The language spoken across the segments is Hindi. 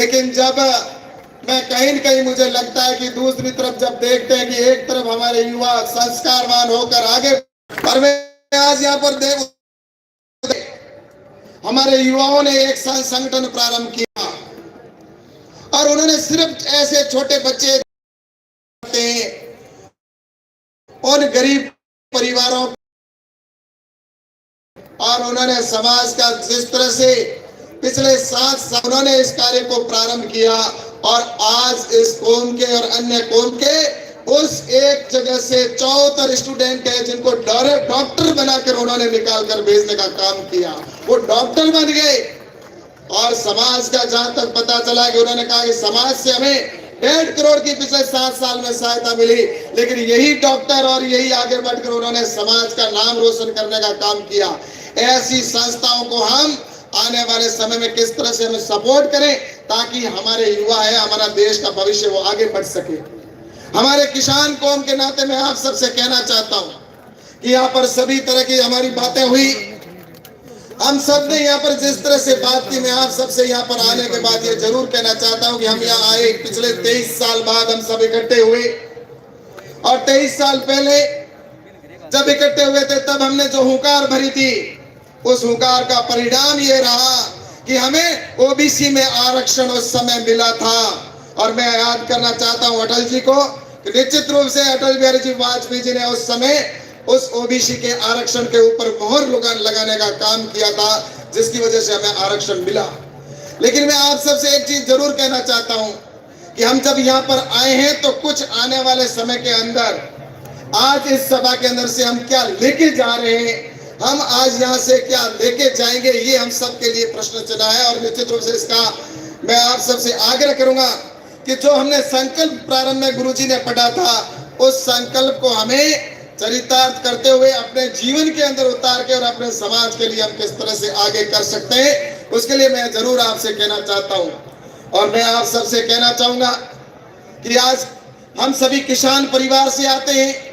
लेकिन जब मैं कहीं न कहीं मुझे लगता है कि दूसरी तरफ जब देखते हैं कि एक तरफ हमारे युवा संस्कारवान होकर आगे, और मैं आज यहाँ पर देख हमारे युवाओं ने एक संगठन प्रारंभ किया और उन्होंने सिर्फ ऐसे छोटे बच्चे और गरीब परिवारों, और उन्होंने समाज का जिस तरह से पिछले 7 साल उन्होंने इस कार्य को प्रारंभ किया और आज इस कौम के और अन्य कौम के उस एक जगह से 74 स्टूडेंट है जिनको डॉक्टर बनाकर उन्होंने निकाल कर भेजने का काम किया। वो डॉक्टर बन गए और समाज का जहां तक पता चला कि उन्होंने कहा कि समाज से हमें 1.5 करोड़ की पिछले 7 साल में सहायता मिली, लेकिन यही डॉक्टर और यही आगे बढ़कर उन्होंने समाज का नाम रोशन करने का काम किया। ऐसी संस्थाओं को हम आने वाले समय में किस तरह से हमें सपोर्ट करें ताकि हमारे युवा है, हमारा देश का भविष्य वो आगे बढ़ सके। हमारे किसान कौम के नाते मैं आप सबसे कहना चाहता हूं कि यहाँ पर सभी तरह की हमारी बातें हुई, हम सब ने यहाँ पर जिस तरह से बात की, मैं आप सबसे यहाँ पर आने के बाद ये जरूर कहना चाहता हूँ कि हम यहाँ आए पिछले 23 साल बाद हम सब इकट्ठे हुए और 23 साल पहले जब इकट्ठे हुए थे तब हमने जो हुंकार भरी थी उस हुंकार का परिणाम ये रहा कि हमें ओबीसी में आरक्षण उस समय मिला था। और मैं याद करना चाहता हूं अटल जी को, निश्चित रूप से अटल बिहारी जी वाजपेयी जी ने उस समय उस ओबीसी के आरक्षण के ऊपर मोहर लगाने का काम किया था जिसकी वजह से हमें आरक्षण मिला। लेकिन मैं आप सबसे एक चीज जरूर कहना चाहता हूं कि हम जब यहाँ पर आए हैं तो कुछ आने वाले समय के अंदर आज इस सभा के अंदर से हम क्या लेके जा रहे हैं, हम आज यहाँ से क्या लेके जाएंगे, ये हम सबके लिए प्रश्न चिन्ह है। और निश्चित रूप से इसका मैं आप सबसे आग्रह करूंगा कि जो हमने संकल्प प्रारंभ में गुरुजी ने पढ़ा था उस संकल्प को हमें चरितार्थ करते हुए अपने जीवन के अंदर उतार के और अपने समाज के लिए हम किस तरह से आगे कर सकते हैं, उसके लिए मैं जरूर आपसे कहना चाहता हूं। और मैं आप सबसे कहना चाहूंगा कि आज हम सभी किसान परिवार से आते हैं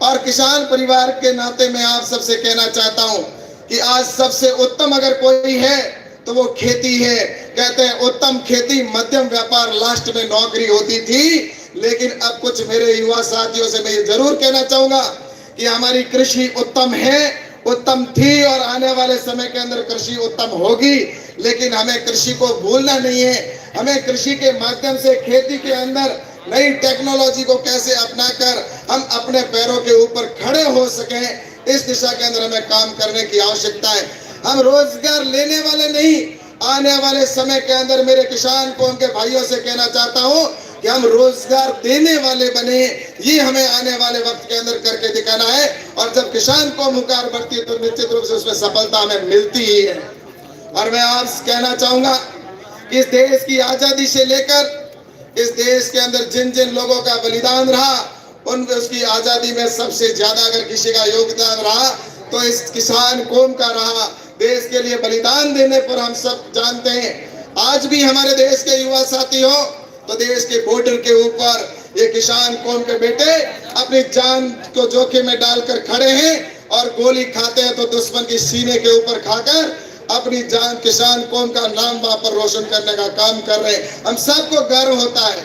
और किसान परिवार के नाते मैं आप सबसे कहना चाहता हूं कि आज सबसे उत्तम अगर कोई है तो वो खेती है। कहते हैं उत्तम खेती मध्यम व्यापार लास्ट में नौकरी होती थी, लेकिन अब कुछ मेरे युवा साथियों से मैं ये जरूर कहना चाहूंगा कि हमारी कृषि उत्तम है, उत्तम थी और आने वाले समय के अंदर कृषि उत्तम होगी। लेकिन हमें कृषि को भूलना नहीं है, हमें कृषि के माध्यम से खेती के अंदर नई टेक्नोलॉजी को कैसे अपनाकर हम अपने पैरों के ऊपर खड़े हो सकें, इस दिशा के अंदर हमें काम करने की आवश्यकता है। हम रोजगार लेने वाले नहीं, आने वाले समय के अंदर मेरे किसान कौम के भाइयों से कहना चाहता हूं कि हम रोजगार देने वाले बने, ये हमें आने वाले वक्त के अंदर करके दिखाना है। और जब किसान कौम हुंकार बढ़ती है तो निश्चित रूप से उसमें सफलता हमें मिलती ही है। और मैं आप कहना चाहूंगा कि इस देश की आजादी से लेकर इस देश के अंदर जिन जिन लोगों का बलिदान रहा उन उसकी आजादी में सबसे ज्यादा अगर किसी का योगदान रहा तो इस किसान कौम का रहा। देश के लिए बलिदान देने पर हम सब जानते हैं। आज भी हमारे देश के युवा साथी हो तो देश के बॉर्डर के ऊपर ये किसान कौम के बेटे अपनी जान को जोखिम में डालकर खड़े हैं और गोली खाते हैं तो दुश्मन की सीने के ऊपर खाकर अपनी जान किसान कौम का नाम वहां पर रोशन करने का काम कर रहे हैं। हम सबको गर्व होता है।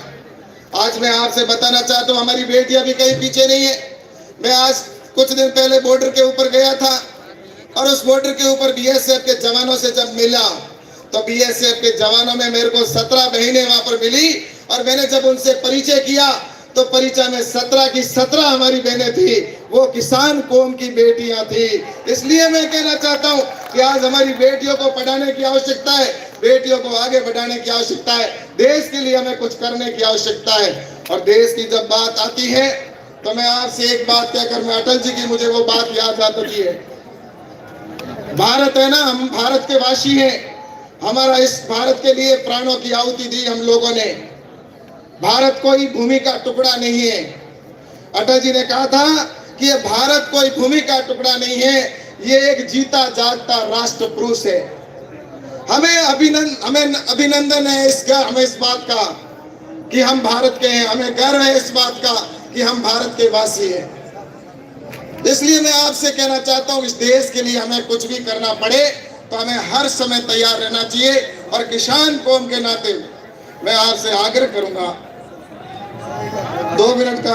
आज मैं आपसे बताना चाहता हूँ हमारी बेटियां भी कहीं पीछे नहीं है। मैं आज कुछ दिन पहले बॉर्डर के ऊपर गया था और उस बॉर्डर के ऊपर बीएसएफ के जवानों से जब मिला तो बीएसएफ के जवानों में मेरे को 17 बहनें वहां पर मिली और मैंने जब उनसे परिचय किया तो परिचय में 17 की 17 हमारी बहनें थी, वो किसान कौम की बेटियां थी। इसलिए मैं कहना चाहता हूं कि आज हमारी बेटियों को पढ़ाने की आवश्यकता है, बेटियों को आगे बढ़ाने की आवश्यकता है, देश के लिए हमें कुछ करने की आवश्यकता है। और देश की जब बात आती है तो मैं आपसे एक बात कहकर मैं अटल जी की मुझे वो बात याद आती है। भारत है ना, हम भारत के वासी हैं, हमारा इस भारत के लिए प्राणों की आहुति दी हम लोगों ने। भारत कोई भूमि का टुकड़ा नहीं है। अटल जी ने कहा था कि ये भारत कोई भूमि का टुकड़ा नहीं है, ये एक जीता जागता राष्ट्र पुरुष है। हमें अभिनंदन है हमें इस बात का कि हम भारत के हैं, हमें गर्व है इस बात का कि हम भारत के वासी हैं। इसलिए मैं आपसे कहना चाहता हूँ इस देश के लिए हमें कुछ भी करना पड़े तो हमें हर समय तैयार रहना चाहिए। और किसान कौम के नाते मैं आपसे आग्रह करूंगा 2 मिनट का